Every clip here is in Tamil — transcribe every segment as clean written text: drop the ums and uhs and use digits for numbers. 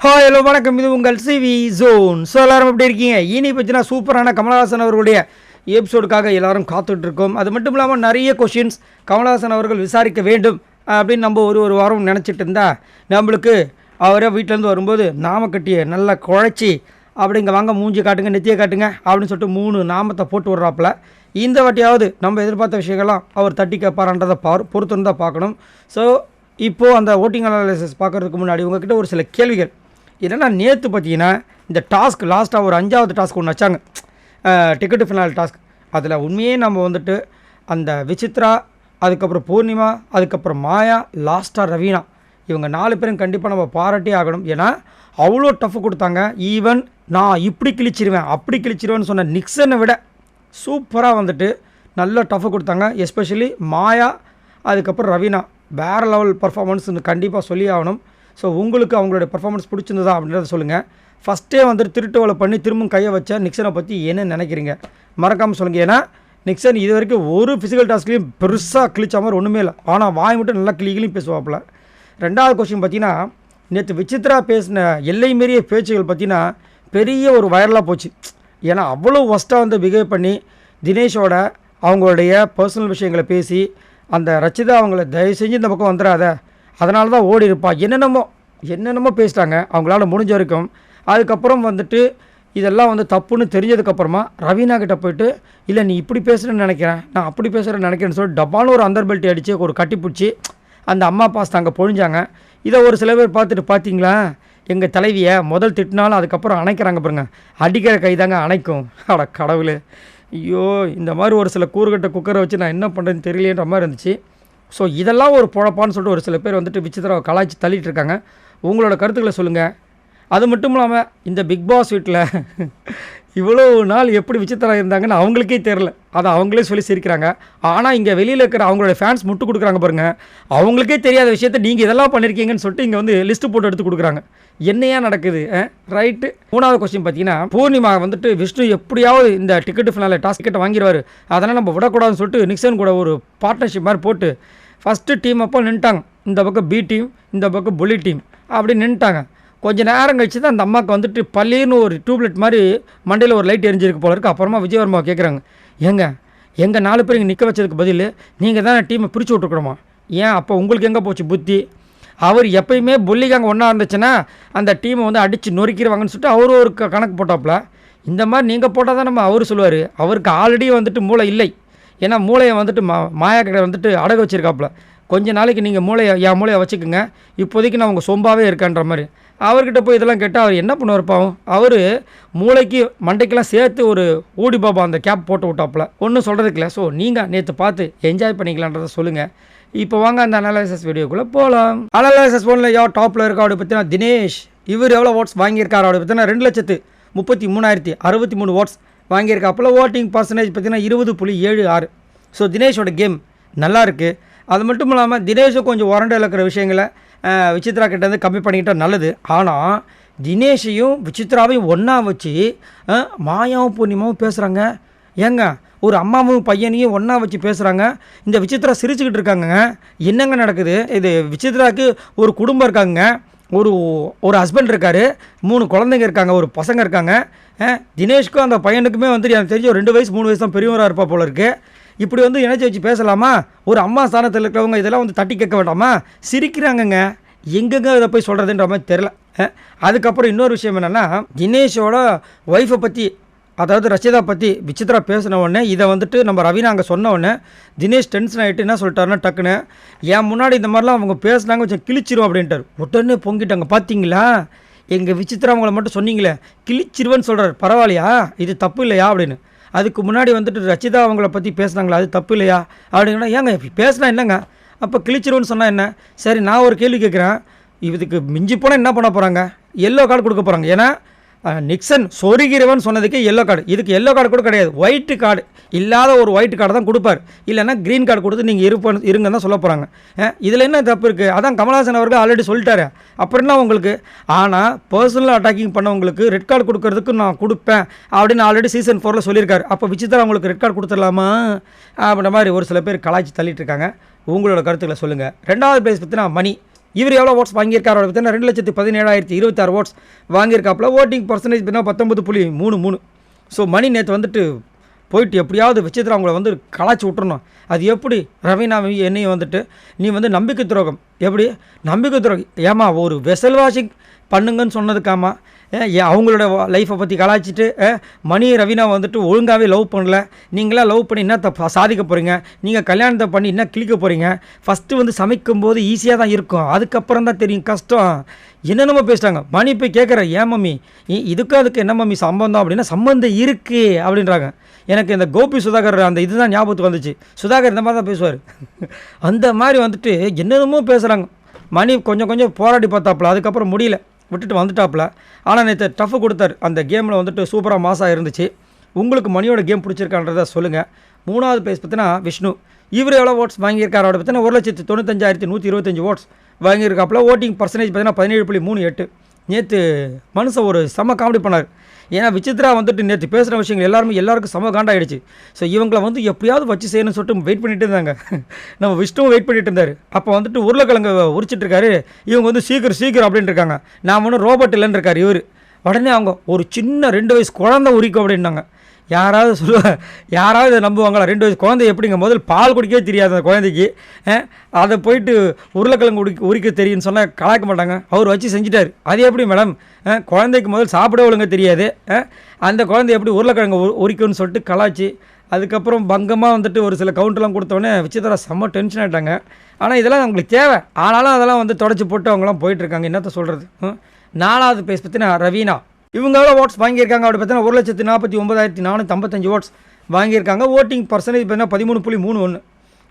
ஹாய் ஹலோ வணக்கம். இது உங்கள் சிவி ஜோன். ஸோ எல்லோரும் எப்படி இருக்கீங்க? இனி பற்றினா சூப்பரான கமலஹாசன் அவர்களுடைய எபிசோடுக்காக எல்லோரும் காத்துட்ருக்கோம். அது மட்டும் இல்லாமல் நிறைய கொஷின்ஸ் கமலஹாசன் அவர்கள் விசாரிக்க வேண்டும் அப்படின்னு நம்ம ஒரு வாரம் நினச்சிட்டு இருந்தால் நம்மளுக்கு அவரே வீட்டிலேருந்து வரும்போது நாம கட்டிய நல்லா குழைச்சி அப்படிங்க வாங்க மூஞ்சி காட்டுங்க நெத்தியை காட்டுங்க அப்படின்னு சொல்லிட்டு 3 நாமத்தை போட்டு விட்றாப்புல. இந்த வாட்டியாவது நம்ம எதிர்பார்த்த விஷயங்கள்லாம் அவர் தட்டி கேட்பாரான்றதை பொறுத்து தான் பார்க்கணும். ஸோ இப்போது அந்த ஓட்டிங் அனாலிசிஸ் பார்க்குறதுக்கு முன்னாடி உங்ககிட்ட ஒரு சில கேள்விகள். என்னென்னா நேற்று பார்த்தீங்கன்னா இந்த டாஸ்க் லாஸ்ட்டாக ஒரு 5வது டாஸ்க் ஒன்று வச்சாங்க, டிக்கெட்டு ஃபினால் டாஸ்க். அதில் உண்மையே நம்ம வந்துட்டு அந்த விசித்ரா, அதுக்கப்புறம் பூர்ணிமா, அதுக்கப்புறம் மாயா, லாஸ்ட்டாக ரவீனா, இவங்க 4 பேரும் கண்டிப்பாக நம்ம பாராட்டே ஆகணும். ஏன்னா அவ்வளோ டஃப் கொடுத்தாங்க. ஈவன் நான் இப்படி கிழிச்சிருவேன் அப்படி கிழிச்சிருவேன்னு சொன்ன நிக்சனை விட சூப்பராக வந்துட்டு நல்ல டஃப் கொடுத்தாங்க. எஸ்பெஷலி மாயா, அதுக்கப்புறம் ரவீனா வேறு லெவல் பர்ஃபார்மன்ஸ் கண்டிப்பாக சொல்லி ஆகணும். ஸோ உங்களுக்கு அவங்களுடைய பர்ஃபார்மன்ஸ் பிடிச்சிருந்ததா அப்படின்றத சொல்லுங்கள். ஃபஸ்ட்டே வந்துட்டு திருட்டு வேலை பண்ணி திரும்பவும் கையை வச்ச நிக்சனை பற்றி என்ன நினைக்கிறீங்க மறக்காமல் சொல்லுங்கள். ஏன்னா நிக்சன் இது வரைக்கும் ஒரு ஃபிசிக்கல் டாஸ்க்லேயும் பெருசாக கிழிச்ச மாதிரி ஒன்றுமே இல்லை. ஆனால் வாய் மட்டும் நல்லா கிளிகளையும் பேசுவாப்பில். 2வது கொஸ்டின் பார்த்தீங்கன்னா, நேற்று விசித்ரா பேசின எல்லை மீறிய பேச்சுகள் பார்த்தீங்கன்னா பெரிய ஒரு வைரலாக போச்சு. ஏன்னா அவ்வளோ ஒஸ்ட்டாக வந்து பிஹேவ் பண்ணி தினேஷோட அவங்களுடைய பர்சனல் விஷயங்களை பேசி அந்த ரச்சிதா அவங்கள தயவு செஞ்சு இந்த பக்கம் வந்துடாத, அதனால தான் ஓடி இருப்பா, என்னென்னமோ பேசிட்டாங்க அவங்களால முடிஞ்ச வரைக்கும். அதுக்கப்புறம் வந்துட்டு இதெல்லாம் வந்து தப்புன்னு தெரிஞ்சதுக்கப்புறமா ரவீனா கிட்டே போய்ட்டு இல்லை நீ இப்படி பேசுகிறேன்னு நினைக்கிறேன், நான் அப்படி பேசுகிறேன்னு நினைக்கிறேன்னு சொல்லி டப்பான ஒரு அந்தர் பெல்ட்டி அடித்து ஒரு கட்டி பிடிச்சி அந்த அம்மா பாஸ் அங்கே பொழிஞ்சாங்க. இதை ஒரு சில பேர் பார்த்துட்டு பார்த்தீங்களா எங்கள் தலைவியை முதல் திட்டினாலும் அதுக்கப்புறம் அணைக்கிறாங்க பாருங்க, அடிக்கிற கை தாங்க அணைக்கும். அட கடவுளே, ஐயோ இந்த மாதிரி ஒரு சில கூறுகட்ட குக்கரை வச்சு நான் என்ன பண்ணுறதுன்னு தெரியலேன்ற மாதிரி இருந்துச்சு. ஸோ இதெல்லாம் ஒரு பொழப்பான்னு சொல்லிட்டு ஒரு சில பேர் வந்துட்டு விசித்ராவை கலாய்ச்சி தள்ளிட்டு இருக்காங்க. உங்களோட கருத்துக்களை சொல்லுங்கள். அது மட்டும் இல்லாமல் இந்த பிக் பாஸ் வீட்டில் இவ்வளோ நாள் எப்படி விசித்ரா இருந்தாங்கன்னு அவங்களுக்கே தெரில, அதை அவங்களே சொல்லி சிரிக்கிறாங்க. ஆனால் இங்கே வெளியில் இருக்கிற அவங்களோட ஃபேன்ஸ் முட்டு கொடுக்குறாங்க பாருங்கள், அவங்களுக்கே தெரியாத விஷயத்தை நீங்கள் இதெல்லாம் பண்ணியிருக்கீங்கன்னு சொல்லிட்டு இங்கே வந்து லிஸ்ட்டு போட்டு எடுத்து கொடுக்குறாங்க. என்னையா நடக்குது? ரைட்டு. 3வது கொஸ்டின் பார்த்தீங்கன்னா, பூர்ணிமா வந்துட்டு விஷ்ணு எப்படியாவது இந்த டிக்கெட்டு ஃபினாலே டாஸ்க் டிக்கெட்டை வாங்கிடுவார், அதனால் நம்ம விடக்கூடாதுன்னு சொல்லிட்டு நிக்சன் கூட ஒரு பார்ட்னர்ஷிப் மாதிரி போட்டு ஃபஸ்ட்டு டீம் அப்போ நின்ட்டாங்க. இந்த பக்கம் பி டீம், இந்த பக்கம் புள்ளி டீம் அப்படி நின்ட்டாங்க. கொஞ்சம் நேரம் கழிச்சு தான் அந்த அம்மாவுக்கு வந்துட்டு பள்ளின்னு ஒரு டியூப்லைட் மாதிரி மண்டையில் ஒரு லைட் எரிஞ்சிருக்கு போல இருக்குது. அப்புறமா விஜயவர்மா கேட்குறாங்க, எங்கள் 4 பேர் இங்கே நிற்க வச்சதுக்கு பதில் நீங்கள் தான் டீமை பிரித்து விட்டுருக்கணுமா? ஏன் அப்போ உங்களுக்கு எங்கே போச்சு புத்தி? அவர் எப்பயுமே புள்ளிக்காங்க ஒன்றா இருந்துச்சுன்னா அந்த டீமை வந்து அடித்து நொறுக்கிடுவாங்கன்னு சொல்லிட்டு அவர் ஒரு கணக்கு போட்டாப்புல. இந்த மாதிரி நீங்கள் போட்டால் தான் நம்ம அவர் சொல்லுவார். அவருக்கு ஆல்ரெடி வந்துட்டு மூளை இல்லை. ஏன்னா மூளையை வந்துட்டு மாயா கிட்ட வந்துட்டு அடகு வச்சுருக்காப்புல. கொஞ்சம் நாளைக்கு நீங்கள் என் மூளையை வச்சுக்கோங்க, இப்போதைக்கு நான் உங்கள் சொம்பாவே இருக்கேன்ற மாதிரி. அவர்கிட்ட போய் இதெல்லாம் கேட்டால் அவர் என்ன பண்ணுவார் பாவம்? அவர் மூளைக்கு மண்டைக்கெல்லாம் சேர்த்து ஒரு ஊடி பாபா அந்த கேப் போட்டு விட்டாப்புல. ஒன்றும் சொல்கிறதுக்கு இல்லை. ஸோ நீங்கள் நேற்று பார்த்து என்ஜாய் பண்ணிக்கலான்றதை சொல்லுங்கள். இப்போ வாங்க அந்த அனாலிசிஸ் வீடியோக்குள்ளே போகலாம். அனாலிசிஸ் ஃபோனில் யார் டாப்பில் இருக்கா அப்படி பார்த்தீங்கன்னா தினேஷ். இவர் எவ்வளோ ஓட்ஸ் வாங்கியிருக்காரு அப்படி பார்த்தீங்கன்னா 2,33,063 ஓட்ஸ் வாங்கியிருக்காப்புல. ஓட்டிங் பர்சன்டேஜ் பார்த்தீங்கன்னா 20.76. ஸோ தினேஷோட கேம் நல்லா இருக்குது. அது மட்டும் இல்லாமல் தினேஷும் கொஞ்சம் உரண்டையில் இருக்கிற விஷயங்களை விசித்ரா கிட்டேருந்து கம்மி பண்ணிக்கிட்டால் நல்லது. ஆனால் தினேஷையும் விசித்ராவையும் ஒன்றா வச்சு மாயாவும் பூர்ணிமாவும் பேசுகிறாங்க. ஏங்க ஒரு அம்மாவும் பையனையும் ஒன்றா வச்சு பேசுகிறாங்க. இந்த விசித்ரா சிரிச்சுக்கிட்டு இருக்காங்க. என்னங்க நடக்குது? இது விசித்ராவுக்கு ஒரு குடும்பம் இருக்காங்க, ஒரு ஹஸ்பண்ட் இருக்கார், 3 குழந்தைங்க இருக்காங்க, ஒரு பசங்க இருக்காங்க. தினேஷ்க்கும் அந்த பையனுக்குமே வந்து எனக்கு தெரிஞ்ச ஒரு 2 வயசு 3 வயசு தான் பெரியவராக இருப்பா போல இருக்குது. இப்படி வந்து இணைச்சி வச்சு பேசலாமா? ஒரு அம்மா ஸ்தானத்தில் இருக்கிறவங்க இதெல்லாம் வந்து தட்டி கேட்க வேண்டாமா? சிரிக்கிறாங்கங்க. எங்கெங்க இதை போய் சொல்கிறதுன்ற மாதிரி தெரில. அதுக்கப்புறம் இன்னொரு விஷயம் என்னென்னா, தினேஷோட ஒய்ஃபை பற்றி, அதாவது ரச்சிதா பற்றி விசித்ரா பேசின உடனே இதை வந்துட்டு நம்ம ரவீனா அங்கே சொன்ன உடனே தினேஷ் டென்ஷன் ஆகிட்டு என்ன சொல்லிட்டாருன்னா, டக்குன்னு என் முன்னாடி இந்த மாதிரிலாம் அவங்க பேசுனாங்க வச்சு கிழிச்சிரும் அப்படின்ட்டார். உடனே பொங்கிட்டாங்க. பார்த்தீங்களா, எங்கள் விசித்ரா அவங்கள மட்டும் சொன்னீங்களே கிழிச்சிருவேன்னு சொல்கிறார், பரவாயில்லையா, இது தப்பு இல்லையா அப்படின்னு. அதுக்கு முன்னாடி வந்துட்டு ரச்சிதா அவங்கள பற்றி பேசுனாங்களா, அது தப்பு இல்லையா அப்படின்னா, ஏங்க பேசினா என்னங்க, அப்போ கிழிச்சிருவேன்னு சொன்னால் என்ன? சரி, நான் ஒரு கேள்வி கேட்குறேன், இதுக்கு மிஞ்சி போனால் என்ன பண்ண போகிறாங்க? எல்லோ கார்டு கொடுக்க போகிறாங்க. ஏன்னா நிக்சன் சொருகிறவன் சொன்னதுக்கு எல்லோ கார்டு, இதுக்கு எல்லோ கார்டு கூட கிடையாது, ஒயிட் கார்டு, இல்லாத ஒரு ஒயிட் கார்டு தான் கொடுப்பார். இல்லைன்னா க்ரீன் கார்டு கொடுத்து நீங்கள் இருங்க தான் சொல்ல போகிறாங்க. இதில் என்ன தப்பு இருக்குது? அதான் கமலஹாசன் அவர்கள் ஆல்ரெடி சொல்லிட்டாரு. அப்புறம் என்ன உங்களுக்கு? ஆனால் பர்சனல் அட்டாக்கிங் பண்ணவங்களுக்கு ரெட் கார்டு கொடுக்கறதுக்கு நான் கொடுப்பேன் அப்படின்னு ஆல்ரெடி சீசன் 4 சொல்லியிருக்காரு. அப்போ விசித்ரா அவங்களுக்கு ரெட் கார்டு கொடுத்துடலாமா அப்படின்ற மாதிரி ஒரு சில பேர் கலாய்ச்சி தள்ளிட்டு இருக்காங்க. உங்களோட கருத்துக்களை சொல்லுங்கள். 2வது பிளேஸ் பற்றினா மணி இவர் எவ்வளோ ஓட்ஸ் வாங்கியிருக்காரு பார்த்தீங்கன்னா 2,17,026 ஓட்ஸ் வாங்கியிருக்காப்புல. ஓட்டிங் பர்சன்டேஜ் பார்த்தீங்கன்னா 19.33. ஸோ மணி நேற்று வந்துட்டு போயிட்டு எப்படியாவது விசித்ரா அவங்கள வந்து கலாச்சி விட்டுறணும். அது எப்படி ரவீனா என்னையும் வந்துட்டு நீ வந்து நம்பிக்கை துரோகம், எப்படி நம்பிக்கை துரோகம் ஏமா ஒரு வெசல் வாஷிங் பண்ணுங்கன்னு சொன்னதுக்காமா அவங்களோட லைஃப்பை பற்றி கலாய்ச்சிட்டு மணி ரவீனா வந்துட்டு ஒழுங்காகவே லவ் பண்ணல, நீங்களாம் லவ் பண்ணி என்ன சாதிக்க போகிறீங்க, நீங்கள் கல்யாணத்தை பண்ணி என்ன கிளிக்க போகிறீங்க, ஃபஸ்ட்டு வந்து சமைக்கும்போது ஈஸியாக தான் இருக்கும், அதுக்கப்புறம் தான் தெரியும் கஷ்டம், என்னென்னமோ பேசுகிறாங்க. மணி போய் கேட்குற ஏன் மம்மி இதுக்கும் அதுக்கு என்ன மம்மி சம்பந்தம் அப்படின்னா சம்பந்தம் இருக்குது அப்படின்றாங்க. எனக்கு இந்த கோபி சுதாகர் அந்த இதுதான் ஞாபகத்துக்கு வந்துச்சு. சுதாகர் இந்த மாதிரி தான் பேசுவார். அந்த மாதிரி வந்துட்டு என்னென்னமோ பேசுகிறாங்க. மணி கொஞ்சம் கொஞ்சம் போராடி பார்த்தாப்புல, அதுக்கப்புறம் முடியல விட்டுட்டு வந்துட்டாப்புல. ஆனால் நேற்று டஃப் கொடுத்தார். அந்த கேமில் வந்துட்டு சூப்பராக மாசாக இருந்துச்சு. உங்களுக்கு மணியோட கேம் பிடிச்சிருக்கான்றதை சொல்லுங்கள். 3வது பிளேஸ் பார்த்தீங்கன்னா விஷ்ணு. இவர் எவ்வளோ ஓட்ஸ் வாங்கியிருக்காரு அவரை பார்த்தீங்கன்னா 1,95,125 ஓட்ஸ் வாங்கியிருக்காப்புல. ஓட்டிங் பர்சன்டேஜ் பார்த்தீங்கன்னா 17.38. நேற்று மனுஷன் ஒரு செம்ம காமெடி பண்ணார். ஏன்னா விசித்ரா வந்துட்டு நேற்று பேசுகிற விஷயங்கள் எல்லாருக்கும் செம காண்டாயிடுச்சு. ஸோ இவங்களை வந்து எப்படியாவது வச்சு செய்யணும்னு சொல்லிட்டு வெயிட் பண்ணிட்டு இருந்தாங்க. நம்ம விஷ்ணுவும் வெயிட் பண்ணிட்டு இருந்தார். அப்போ வந்துட்டு உருளைக்கிழங்கு உரிச்சிட்டு இருக்காரு. இவங்க வந்து சீக்கிரம் அப்படின்ட்டு இருக்காங்க. நான் ஒன்றும் ரோபோட் இல்லைன்னு இருக்கார் இவர். உடனே அவங்க ஒரு சின்ன 2 வயசு குழந்தை உரிக்கும் அப்படின்னாங்க. யாராவது நம்புவாங்களா? 2 வயசு குழந்தை எப்படிங்க? முதல் பால் குடிக்கவே தெரியாது அந்த குழந்தைக்கு. அதை போயிட்டு உருளைக்கிழங்கு உரிக்க தெரியும்னு சொன்னால் கலாய்க்க மாட்டாங்க. அவர் வச்சு செஞ்சுட்டார். அது எப்படி மேடம்? குழந்தைக்கு முதல் சாப்பிட ஒழுங்க தெரியாது, அந்த குழந்தை எப்படி உருளைக்கிழங்கு உரிக்கும்னு சொல்லிட்டு கலாய்ச்சி அதுக்கப்புறம் பங்கமாக வந்துட்டு ஒரு சில கவுண்டெலாம் கொடுத்தோடனே விசித்ரா செம்ம டென்ஷன் ஆகிட்டாங்க. ஆனால் இதெல்லாம் அவங்களுக்கு தேவை. ஆனாலும் அதெல்லாம் வந்து தொடச்சி போட்டு அவங்களாம் போயிட்டுருக்காங்க. என்னத்த சொல்கிறது? 4வது பிளேஸ் பார்த்தீங்கன்னா ரவீனா. இவங்க எவ்வளோ ஓட்ஸ் வாங்கியிருக்காங்க அப்படி பார்த்தீங்கன்னா 1,49,455 ஓட்ஸ் வாங்கியிருக்காங்க. ஓட்டிங் பர்சன்டேஜ் பார்த்தீங்கன்னா 13.31.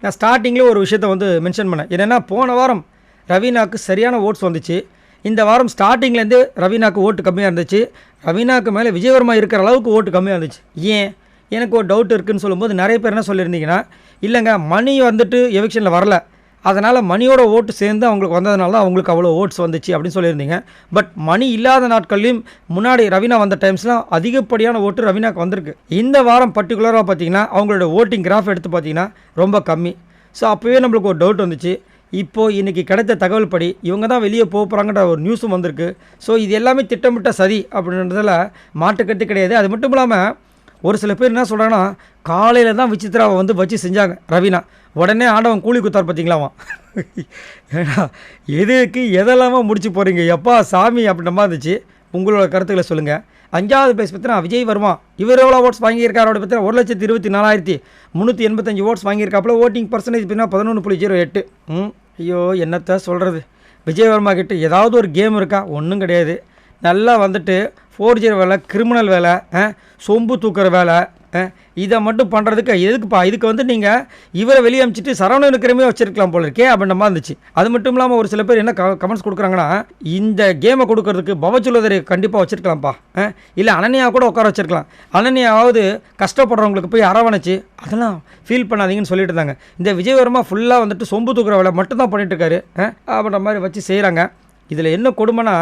நான் ஸ்டார்டிங்கில் ஒரு விஷயத்தை வந்து மென்ஷன் பண்ணேன். என்னென்னா போன வாரம் ரவீனாவுக்கு சரியான ஓட்ஸ் வந்துச்சு. இந்த வாரம் ஸ்டார்டிங்லேருந்து ரவீனாவுக்கு ஓட்டு கம்மியாக இருந்துச்சு. ரவீனாவுக்கு மேலே விஜயவர்மா இருக்கிற அளவுக்கு ஓட்டு கம்மியாக இருந்துச்சு. ஏன் எனக்கு ஒரு டவுட் இருக்குதுன்னு சொல்லும்போது நிறைய பேர் என்ன சொல்லியிருந்தீங்கன்னா, இல்லைங்க மணி வந்துட்டு எவிக்ஷனில் வரல, அதனால் மணியோட ஓட்டு சேர்ந்து அவங்களுக்கு வந்ததுனால தான் அவங்களுக்கு அவ்வளோ ஓட்ஸ் வந்துச்சு அப்படின்னு சொல்லியிருந்தீங்க. பட் மணி இல்லாத நாட்கள்லையும் முன்னாடி ரவீனா வந்த டைம்ஸ்லாம் அதிகப்படியான ஓட்டு ரவீனாவுக்கு வந்திருக்கு. இந்த வாரம் பர்டிகுலராக பார்த்தீங்கன்னா அவங்களோட ஓட்டிங் கிராஃப் எடுத்து பார்த்தீங்கன்னா ரொம்ப கம்மி. ஸோ அப்போவே நம்மளுக்கு ஒரு டவுட் வந்துச்சு. இப்போது இன்றைக்கி கிடைத்த தகவல் படி இவங்க தான் வெளியே போக போகிறாங்கன்ற ஒரு நியூஸும் வந்திருக்கு. ஸோ இது எல்லாமே திட்டமிட்ட சதி அப்படின்றதில் மாட்டுக்கட்டு கிடையாது. அது மட்டும் இல்லாமல் ஒரு சில பேர் என்ன சொல்கிறாங்கன்னா, காலையில் தான் விசித்ராவை வந்து வச்சு செஞ்சாங்க ரவீனா, உடனே ஆண்டவன் கூலி குத்தார் பார்த்தீங்களாமா. ஏன்னா எதுக்கு எதெல்லாமா முடிச்சு போகிறீங்க எப்பா சாமி அப்படின்ற மாதிரி இருந்துச்சு. உங்களோட கருத்துக்களை சொல்லுங்கள். 5வது பிளேஸ் பார்த்தீங்கன்னா விஜயவர்மா. இவர் எவ்வளோ ஓட்ஸ் வாங்கியிருக்காரு அப்படி பார்த்தீங்கன்னா 1,24,385 ஓட்ஸ் வாங்கியிருக்காப்புல. ஓட்டிங் பர்சன்டேஜ் பார்த்தீங்கன்னா 11.08. ஐயோ என்னத்த சொல்கிறது? விஜயவர்மா கிட்ட ஏதாவது ஒரு கேம் இருக்கா? ஒன்றும் கிடையாது. நல்லா வந்துட்டு ஃபோர்ஜரி வேலை, கிரிமினல் வேலை, சொம்பு தூக்குற வேலை, இதை மட்டும் பண்ணுறதுக்கு எதுக்குப்பா? இதுக்கு வந்து நீங்கள் இவரை வெளியே அனுப்பிச்சிட்டு சரவணன் இருக்கிறமே வச்சுருக்கலாம் போல இருக்கே அப்படின்ற மாதிரி இருந்துச்சு. அது மட்டும் இல்லாமல் ஒரு சில பேர் என்ன கமெண்ட்ஸ் கொடுக்குறாங்கன்னா, இந்த கேமை கொடுக்கறதுக்கு பவச்சுலதரை கண்டிப்பாக வச்சுருக்கலாம்ப்பா, இல்லை அனன்யா கூட உட்கார வச்சுருக்கலாம், அனன்யாவது கஷ்டப்படுறவங்களுக்கு போய் அரவணைச்சு அதெல்லாம் ஃபீல் பண்ணாதீங்கன்னு சொல்லிட்டு இருந்தாங்க. இந்த விஜயவர்மா ஃபுல்லாக வந்துட்டு சொம்பு தூக்குற வேலை மட்டும்தான் பண்ணிட்டுருக்காரு அப்படின்ற மாதிரி வச்சு செய்கிறாங்க. இதில் என்ன கொடுமைனா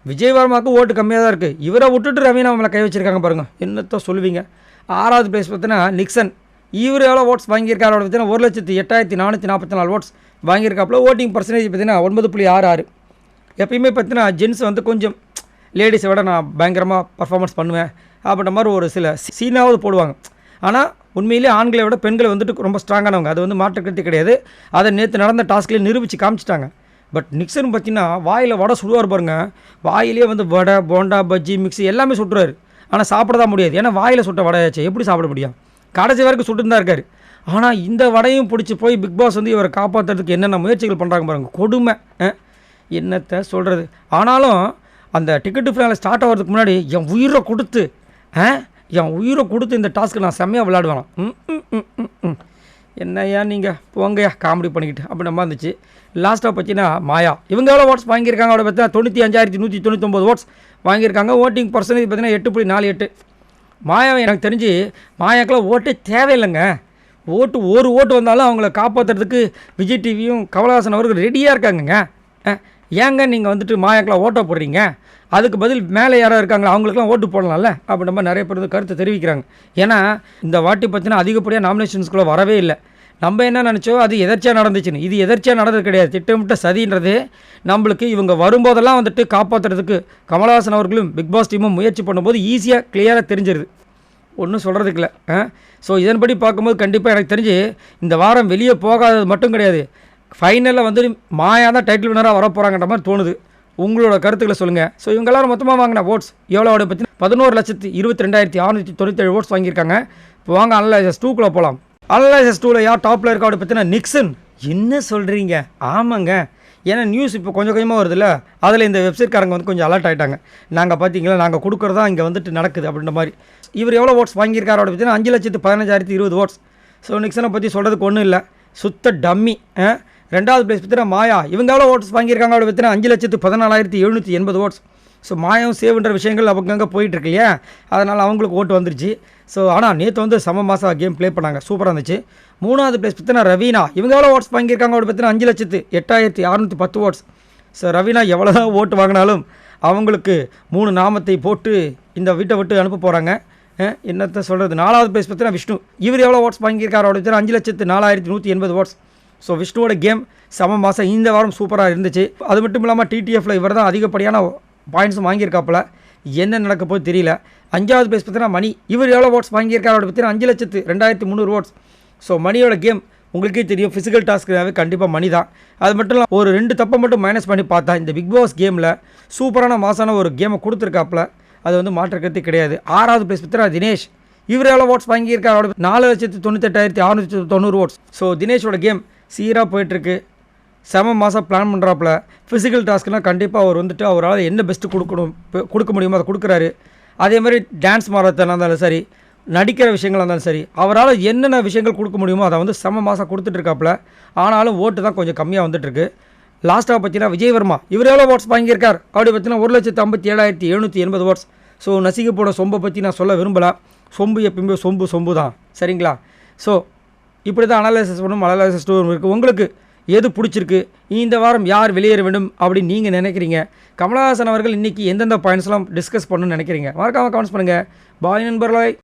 விஜயவர்மாவுக்கு ஓட்டு கம்மியாக தான் இருக்குது. இவரை விட்டுட்டு ரவீனா மேலே கை வச்சுருக்காங்க பாருங்கள். என்னத்த சொல்லுவீங்க? 6வது பிளேஸ் பார்த்தீங்கன்னா நிக்சன். இவர் எவ்வளோ ஓட்ஸ் வாங்கியிருக்காரு அப்படி பார்த்தீங்கன்னா 1,08,444 ஓட்ஸ் வாங்கியிருக்காப்புல. ஓட்டிங் பர்சன்டேஜ் பார்த்தீங்கன்னா 9.66. எப்பயுமே பார்த்தீங்கன்னா ஜென்ஸ் வந்து கொஞ்சம் லேடிஸை விட நான் பயங்கரமாக பர்ஃபார்மன்ஸ் பண்ணுவேன் அப்படின்ற மாதிரி ஒரு சில சீனாவது போடுவாங்க. ஆனால் உண்மையிலே ஆண்களை விட பெண்களை வந்துட்டு ரொம்ப ஸ்ட்ராங்கானவங்க. அது வந்து மாற்றுக்கருத்து கிடையாது. அதை நேற்று நடந்த டாஸ்க்லேயே நிரூபித்து காமிச்சிட்டாங்க. பட் நிக்சன் பார்த்தீங்கன்னா வாயில் வடை சுடுவார் பாருங்க. வாயிலே வந்து வடை, போண்டா, பஜ்ஜி, மிக்ஸி எல்லாமே சுட்டுறாரு. ஆனால் சாப்பிட தான் முடியாது. ஏன்னா வாயில் சுட்ட வடையாச்சு எப்படி சாப்பிட முடியும்? கடைசி வரைக்கும் சுட்டு தான் இருக்கார். ஆனால் இந்த வடையும் பிடிச்சி போய் பிக் பாஸ் வந்து இவரை காப்பாற்றுறதுக்கு என்னென்ன முயற்சிகள் பண்ணுறாங்க பாருங்கள். கொடுமை. என்னத்தை சொல்கிறது? ஆனாலும் அந்த டிக்கெட்டு ஃபினால ஸ்டார்ட் ஆகிறதுக்கு முன்னாடி என் உயிரை கொடுத்து இந்த டாஸ்க்கு நான் செம்மையாக விளையாடுவேன். என்னையா நீங்கள் போங்கயா காமெடி பண்ணிக்கிட்டு அப்படின்ற மாதிரி இருந்துச்சு. லாஸ்ட்டாக பார்த்தீங்கன்னா மாயா. இவங்க எவ்வளோ ஓட்ஸ் வாங்கியிருக்காங்க அப்படி பார்த்தீங்கன்னா 95,199 ஓட்ஸ் வாங்கியிருக்காங்க. ஓட்டிங் பர்சன்டேஜ் பார்த்தீங்கன்னா 8.48. மாயாவை எனக்கு தெரிஞ்சு மாயாக்கெல்லாம் ஓட்டே தேவையில்லைங்க. ஒரு ஓட்டு வந்தாலும் அவங்கள காப்பாற்றுறதுக்கு விஜய் டிவியும் கமலஹாசன் அவர்கள் ரெடியாக இருக்காங்கங்க. ஏங்க நீங்கள் வந்துட்டு மாயாக்கெல்லாம் ஓட்ட போடுறீங்க? அதுக்கு பதில் மேலே யாராவது இருக்காங்களா அவங்களுக்குலாம் ஓட்டு போடலாம்ல அப்படின்ற மாதிரி நிறைய பேர் கருத்தை தெரிவிக்கிறாங்க. ஏன்னா இந்த வாட்டி பார்த்தீங்கன்னா அதிகப்படியாக நாமினேஷன்ஸ்குள்ளே வரவே இல்லை. நம்ம என்ன நினச்சோம் அது எதர்ச்சியாக நடந்துச்சுன்னு. இது எதர்ச்சியாக நடந்தது கிடையாது. திட்டமிட்ட சதின்றது நம்மளுக்கு இவங்க வரும்போதெல்லாம் வந்துட்டு காப்பாற்றுறதுக்கு கமலஹாசன் அவர்களும் பிக் பாஸ் டீமும் முயற்சி பண்ணும்போது ஈஸியாக கிளியராக தெரிஞ்சிருது. ஒன்றும் சொல்கிறதுக்கு இல்லை. ஸோ இதன்படி பார்க்கும்போது கண்டிப்பாக எனக்கு தெரிஞ்சு இந்த வாரம் வெளியே போகாதது மட்டும் கிடையாது, ஃபைனலில் வந்து மாயா தான் டைட்டில் வினராக வர போகிறாங்கன்ற மாதிரி தோணுது. உங்களோட கருத்துக்களை சொல்லுங்கள். ஸோ இவங்க எல்லாரும் மொத்தமாக வாங்கின ஓட்ஸ் எவ்வளோ பற்றி 11,22,697 ஓட்ஸ் வாங்கியிருக்காங்க. இப்போ வாங்க அனலைசஸ் 2க்குள்ளே போகலாம். அனலைசஸ் 2ல் யார் டாப்பில் இருக்கா அப்படி பற்றினா நிக்சன். என்ன சொல்கிறீங்க? ஆமாங்க, ஏன்னா நியூஸ் இப்போ கொஞ்சம் கொஞ்சமாக வருதுல்ல, அதில் இந்த வெப்சைட்காரங்க வந்து கொஞ்சம் அலர்ட் ஆகிட்டாங்க. நாங்கள் பார்த்தீங்களா நாங்கள் கொடுக்குறதா இங்கே வந்துட்டு நடக்குது அப்படின்ற மாதிரி. இவர் எவ்வளோ ஓட்ஸ் வாங்கியிருக்காரு அப்படி பார்த்தீங்கன்னா 5,15,020 ஓட்ஸ். ஸோ நிக்சனை பற்றி சொல்கிறதுக்கு ஒன்றும் இல்லை, சுத்த டம்மி. ரெண்டாவது பிளேஸ் பார்த்தீங்கன்னா மாயா. இவங்க எவ்வளோ ஓட்ஸ் வாங்கியிருக்காங்க அப்படி பார்த்தீங்கன்னா 5,14,780 ஓட்ஸ். ஸோ மாயாவும் சேவ்ன்ற விஷயங்கள் அவங்கங்க போயிட்டுருக்கு இல்லையா, அதனால் அவங்களுக்கு ஓட்டு வந்துருச்சு. ஸோ ஆனால் நேற்று வந்து சம மாதம் கேம் ப்ளே பண்ணாங்க, சூப்பராக இருந்துச்சு. மூணாவது பிளேஸ் பார்த்தீங்கன்னா ரவீனா. இவங்க எவ்வளோ ஓட்ஸ் வாங்கியிருக்காங்க அப்படி பார்த்தீங்கன்னா 5,08,610 ஓட்ஸ். ஸோ ரவீனா எவ்வளோ தான் ஓட்டு வாங்கினாலும் அவங்களுக்கு 3 நாமத்தை போட்டு இந்த வீட்டை விட்டு அனுப்ப போகிறாங்க. என்னத்தை சொல்கிறது. நாலாவது பிளேஸ் பார்த்தீங்கன்னா விஷ்ணு. இவர் எவ்வளோ ஓட்ஸ் வாங்கியிருக்காரு அப்படி பார்த்தீங்கன்னா 5,04,180 ஓட்ஸ். ஸோ விஷ்ணுவோட கேம் சம மாதம் இந்த வாரம் சூப்பராக இருந்துச்சு. அது மட்டும் இல்லாமல் டிடிஎஃப்பில் இவர் தான் அதிகப்படியான பாயிண்ட்ஸும் வாங்கியிருக்காப்புல. என்ன நடக்க போது தெரியல. அஞ்சாவது பிளேஸ் பார்த்தீங்கன்னா மணி. இவர் எவ்வளோ ஓட்ஸ் வாங்கியிருக்காரு அப்படி பார்த்தீங்கன்னா 5,02,300 ஓட்ஸ். ஸோ மணியோட கேம் உங்களுக்கே தெரியும், ஃபிசிக்கல் டாஸ்க்குனாவே கண்டிப்பாக மணி தான். அது மட்டும் இல்லை, ஒரு 2 தப்பை மட்டும் மைனஸ் பண்ணி பார்த்தா இந்த பிக் பாஸ் கேமில் சூப்பரான மாசான ஒரு கேமை கொடுத்துருக்காப்புல, அது வந்து மாற்றுக்கிறதே கிடையாது. ஆறாவது பிளேஸ் பார்த்தீங்கன்னா தினேஷ். இவர் எவ்வளோ ஓட்ஸ் வாங்கியிருக்காரு? 4,98,890 ஓட்ஸ். ஸோ தினேஷோட கேம் சீராக போயிட்டுருக்கு, செம மாதம் பிளான் பண்ணுறாப்புல. ஃபிசிக்கல் டாஸ்க்னால் கண்டிப்பாக அவர் வந்துட்டு அவரால் என்ன பெஸ்ட்டு கொடுக்க முடியுமோ அதை கொடுக்குறாரு. அதே மாதிரி டான்ஸ் மாரத்தான் இருந்தாலும் சரி, நடிக்கிற விஷயங்களாக இருந்தாலும் சரி, அவரால் என்னென்ன விஷயங்கள் கொடுக்க முடியுமோ அதை வந்து செம மாதம் கொடுத்துட்ருக்காப்புல. ஆனாலும் ஓட்டு தான் கொஞ்சம் கம்மியாக வந்துட்டுருக்கு. லாஸ்ட்டாக பார்த்தீங்கன்னா விஜயவர்மா. இவர் எவ்வளோ ஓட்ஸ் வாங்கியிருக்கார் அப்படி பார்த்தீங்கன்னா 1,57,780 ஓட்ஸ். ஸோ நசிக்க போட சொம்பை பற்றி நான் சொல்ல விரும்பலை. சொம்பு எப்பயுமே சொம்பு தான், சரிங்களா? ஸோ இப்படி தான் அனலைசிஸ் பண்ணும். அனலைசிஸ் 2 இருக்குது. உங்களுக்கு எது பிடிச்சிருக்கு, இந்த வாரம் யார் வெளியேற வேண்டும் அப்படின்னு நீங்கள் நினைக்கிறீங்க? கமலஹாசன் அவர்கள் இன்றைக்கி எந்தெந்த பாயிண்ட்ஸ்லாம் டிஸ்கஸ் பண்ணணும்னு நினைக்கிறீங்க? மறக்காமல் கமெண்ட்ஸ் பண்ணுங்கள். பாய் நண்பர்களே.